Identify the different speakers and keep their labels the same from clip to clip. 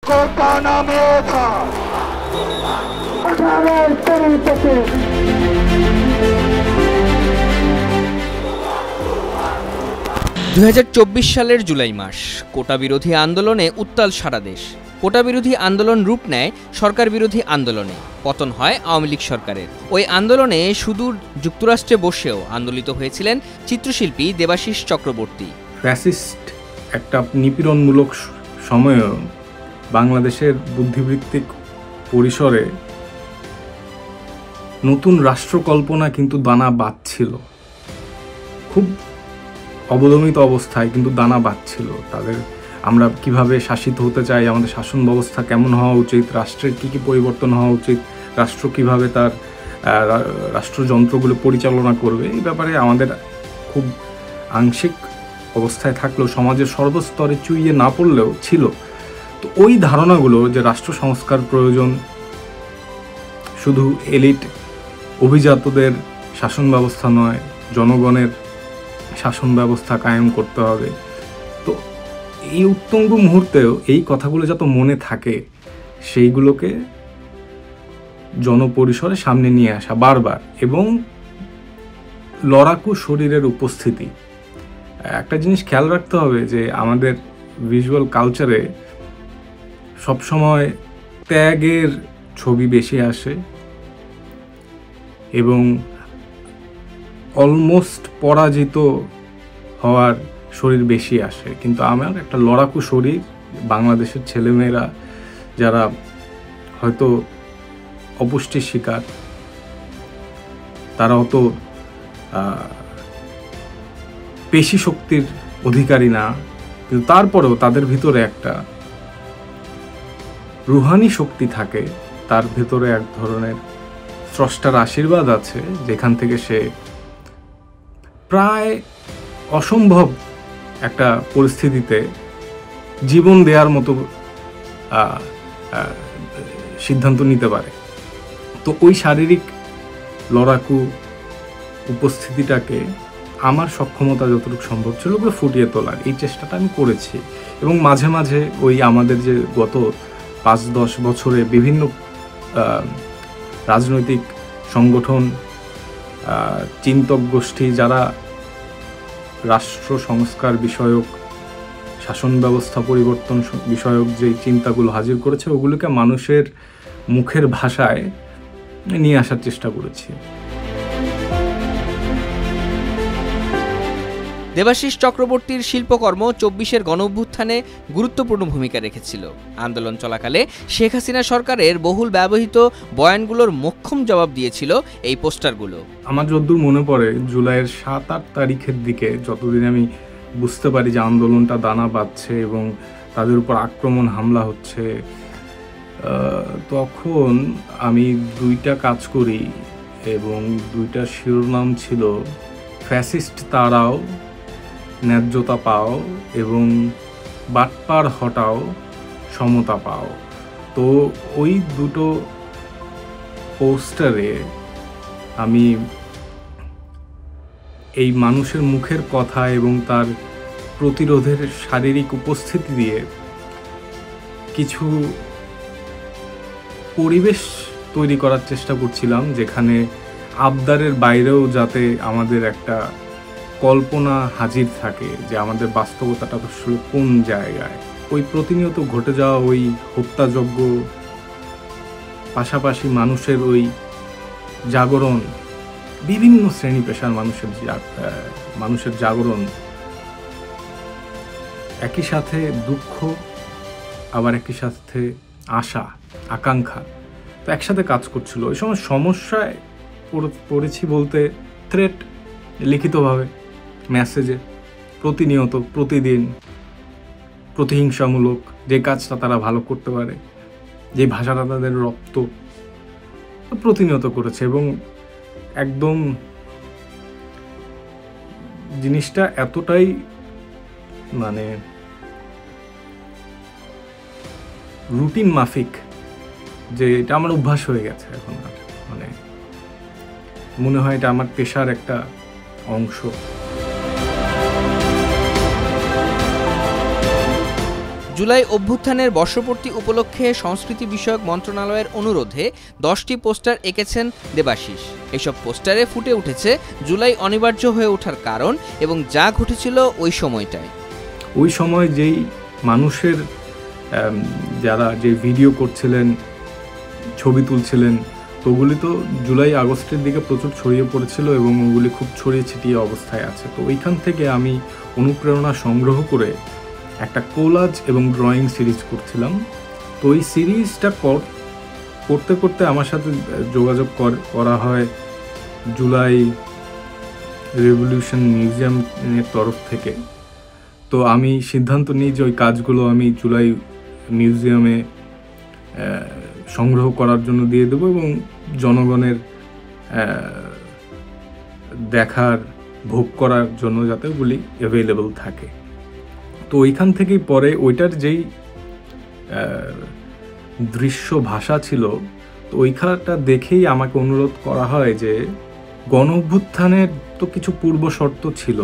Speaker 1: Cortana Mesa.
Speaker 2: 2024 সালের জুলাই মাস, কোটা বিরোধী আন্দোলনে উত্তাল সারা দেশ। কোটা বিরোধী আন্দোলন রূপ নেয় সরকার বিরোধী আন্দোলনে, পতন হয় আওয়ামী লীগ সরকারের। ওই আন্দোলনে সুদূর যুক্তরাষ্ট্রে বসেও আন্দোলিত হয়েছিলেন চিত্রশিল্পী দেবাশিস চক্রবর্তী।
Speaker 3: ফ্যাসিস্ট একটা নিপীড়নমূলক সময়েও বাংলাদেশের বুদ্ধিবৃত্তিক পরিসরে নতুন রাষ্ট্রকল্পনা কিন্তু দানা বাঁধছিল, খুব অবদমিত অবস্থায় কিন্তু দানা বাঁধছিল। তাদের আমরা কিভাবে শাসিত হতে চাই, আমাদের শাসন ব্যবস্থা কেমন হওয়া উচিত, রাষ্ট্রের কী কী পরিবর্তন হওয়া উচিত, রাষ্ট্র কিভাবে তার রাষ্ট্রযন্ত্রগুলো পরিচালনা করবে, এই ব্যাপারে আমাদের খুব আংশিক অবস্থায় থাকলেও সমাজের সর্বস্তরে চুইয়ে না পড়লেও ছিল। তো ওই ধারণাগুলো যে রাষ্ট্র সংস্কার প্রয়োজন, শুধু এলিট অভিজাতদের শাসন ব্যবস্থা নয়, জনগণের শাসন ব্যবস্থা কায়েম করতে হবে। তো এই উত্তঙ্গ মুহূর্তেও এই কথাগুলো যত মনে থাকে, সেইগুলোকে জনপরিসরে সামনে নিয়ে আসা বারবার, এবং লড়াকু শরীরের উপস্থিতি। একটা জিনিস খেয়াল রাখতে হবে যে আমাদের ভিজুয়াল কালচারে সবসময় ত্যাগের ছবি বেশি আসে এবং অলমোস্ট পরাজিত হওয়ার শরীর বেশি আসে। কিন্তু আমার একটা লড়াকু শরীর, বাংলাদেশের ছেলেমেয়েরা যারা হয়তো অপুষ্টির শিকার, তারা অত পেশি শক্তির অধিকারী না, কিন্তু তারপরেও তাদের ভিতরে একটা রুহানি শক্তি থাকে, তার ভিতরে এক ধরনের স্রষ্টার আশীর্বাদ আছে, যেখান থেকে সে প্রায় অসম্ভব একটা পরিস্থিতিতে জীবন দেওয়ার মতো সিদ্ধান্ত নিতে পারে। তো ওই শারীরিক লড়াকু উপস্থিতিটাকে আমার সক্ষমতা যতটুকু সম্ভব ছিল ওগুলো ফুটিয়ে তোলার এই চেষ্টাটা আমি করেছি। এবং মাঝে মাঝে ওই আমাদের যে গত 5-10 বছরে বিভিন্ন রাজনৈতিক সংগঠন, চিন্তক গোষ্ঠী যারা রাষ্ট্র সংস্কার বিষয়ক, শাসন ব্যবস্থা পরিবর্তন বিষয়ক যে চিন্তাগুলো হাজির করেছে, ওগুলোকে মানুষের মুখের ভাষায় নিয়ে আসার চেষ্টা করেছি।
Speaker 2: দেবাশিস চক্রবর্তীর শিল্পকর্ম 24-এর গণঅভ্যুত্থানে গুরুত্বপূর্ণ ভূমিকা রেখেছিল। আন্দোলন চলাকালে শেখ হাসিনা সরকারের বহুল ব্যবহৃত বয়ানগুলোর মোক্ষম জবাব দিয়েছিল এই পোস্টারগুলো।
Speaker 3: আমার যতদূর মনে পড়ে, জুলাইয়ের 7-8 তারিখের দিকে, যতদিন আমি বুঝতে পারি যে আন্দোলনটা দানা বাঁধছে এবং তাদের উপর আক্রমণ হামলা হচ্ছে, তখন আমি 2টা কাজ করি এবং 2টা শিরোনাম ছিল ফ্যাসিস্ট তাড়াও, ন্যায্যতা পাও, এবং বাটপার হটাও, সমতা পাও। তো ওই দুটো পোস্টারে আমি এই মানুষের মুখের কথা এবং তার প্রতিরোধের শারীরিক উপস্থিতি দিয়ে কিছু পরিবেশ তৈরি করার চেষ্টা করছিলাম, যেখানে আবদারের বাইরেও যাতে আমাদের একটা কল্পনা হাজির থাকে যে আমাদের বাস্তবতাটা আসলে কোন জায়গায়। ওই প্রতিনিয়ত ঘটে যাওয়া ওই হত্যাযজ্ঞ, পাশাপাশি মানুষের ওই জাগরণ, বিভিন্ন শ্রেণী পেশার মানুষের জাগরণ, একই সাথে দুঃখ, আবার একই সাথে আশা, আকাঙ্ক্ষা, তো একসাথে কাজ করছিল। ওই সময় সমস্যায় পড়েছি বলতে, থ্রেট লিখিতভাবে, মেসেজে, প্রতিনিয়ত, প্রতিদিন প্রতিহিংসামূলক যে কাজটা তারা ভালো করতে পারে, যে ভাষাটা তাদের রপ্ত, প্রতিনিয়ত করেছে। এবং একদম জিনিসটা এতটাই মানে রুটিন মাফিক যে এটা আমার অভ্যাস হয়ে গেছে এখন। আর মানে মনে হয় এটা আমার পেশার একটা অংশ।
Speaker 2: জুলাই অভ্যুত্থানের বর্ষপূর্তি উপলক্ষে সংস্কৃতি বিষয়ক মন্ত্রণালয়ের অনুরোধে 10টি পোস্টার এঁকেছেন দেবাশিস। এসব পোস্টারে ফুটে উঠেছে জুলাই অনিবার্য হয়ে ওঠার কারণ এবং যা ঘটেছিল ওই সময়টায়।
Speaker 3: ওই সময় যেই মানুষের যারা যে ভিডিও করছিলেন, ছবি তুলছিলেন, তো ওগুলি তো জুলাই আগস্টের দিকে প্রচুর ছড়িয়ে পড়েছিল এবং ওগুলি খুব ছড়িয়ে ছিটিয়ে অবস্থায় আছে। তো ওইখান থেকে আমি অনুপ্রেরণা সংগ্রহ করে একটা কোলাজ এবং ড্রয়িং সিরিজ করছিলাম। তো ওই সিরিজটা করতে করতে আমার সাথে যোগাযোগ করা হয় জুলাই রেভলিউশন মিউজিয়ামের তরফ থেকে। তো আমি সিদ্ধান্ত নিই যে ওই কাজগুলো আমি জুলাই মিউজিয়ামে সংগ্রহ করার জন্য দিয়ে দেবো এবং জনগণের দেখার, ভোগ করার জন্য যাতে ওগুলি অ্যাভেলেবল থাকে। তো ওইখান থেকেই পরে ওইটার যেই দৃশ্য ভাষা ছিল, তো ওইখানটা দেখেই আমাকে অনুরোধ করা হয় যে গণ অভ্যুত্থানের তো কিছু পূর্ব শর্ত ছিল,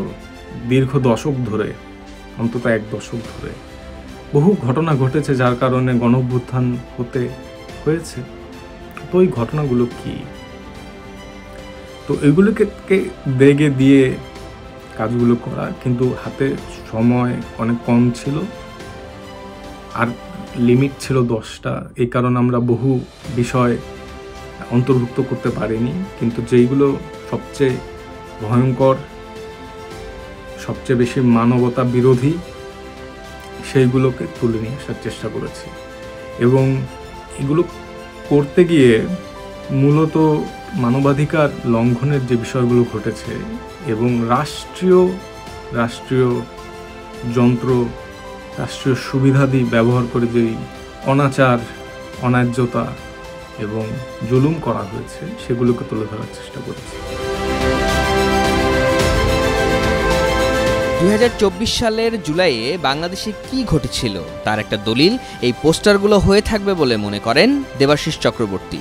Speaker 3: দীর্ঘ দশক ধরে, অন্তত 1 দশক ধরে বহু ঘটনা ঘটেছে যার কারণে গণ অভ্যুত্থান হতে হয়েছে। তো ওই ঘটনাগুলো কি, তো এগুলোকে দেখে দিয়ে কাজগুলো করা, কিন্তু হাতে সময় অনেক কম ছিল আর লিমিট ছিল 10টা। এই কারণে আমরা বহু বিষয় অন্তর্ভুক্ত করতে পারিনি, কিন্তু যেইগুলো সবচেয়ে ভয়ঙ্কর, সবচেয়ে বেশি মানবতা বিরোধী, সেইগুলোকে তুলে নিয়ে আসার চেষ্টা করেছি। এবং এগুলো করতে গিয়ে মূলত মানবাধিকার লঙ্ঘনের যে বিষয়গুলো ঘটেছে এবং রাষ্ট্রীয় যন্ত্র, রাষ্ট্রীয় সুবিধাদি ব্যবহার করে যেই অনাচার, অন্যায্যতা এবং জুলুম করা হয়েছে সেগুলোকে তুলে ধরার চেষ্টা করেছি।
Speaker 2: 2024 সালের জুলাইয়ে বাংলাদেশে কি ঘটেছিল তার একটা দলিল এই পোস্টারগুলো হয়ে থাকবে বলে মনে করেন দেবাশিস চক্রবর্তী।